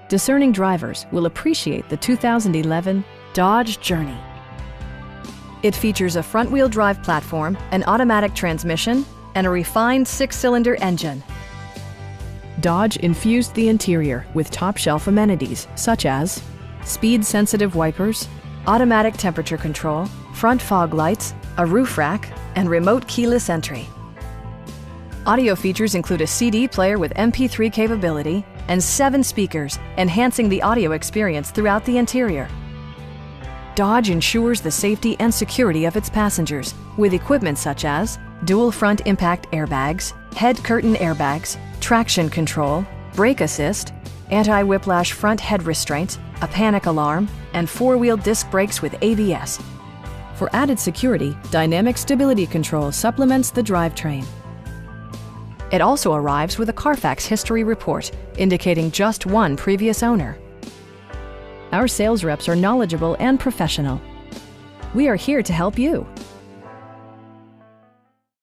Discerning drivers will appreciate the 2011 Dodge Journey. It features a front-wheel drive platform, an automatic transmission, and a refined 6-cylinder engine. Dodge infused the interior with top-shelf amenities such as speed-sensitive wipers, automatic temperature control, front fog lights, a roof rack, and remote keyless entry. Audio features include a CD player with MP3 capability and 7 speakers, enhancing the audio experience throughout the interior. Dodge ensures the safety and security of its passengers with equipment such as dual front impact airbags, head curtain airbags, traction control, brake assist, anti-whiplash front head restraints, a panic alarm, and 4-wheel disc brakes with ABS. For added security, dynamic stability control supplements the drivetrain. It also arrives with a Carfax history report, indicating just one previous owner. Our sales reps are knowledgeable and professional. We are here to help you.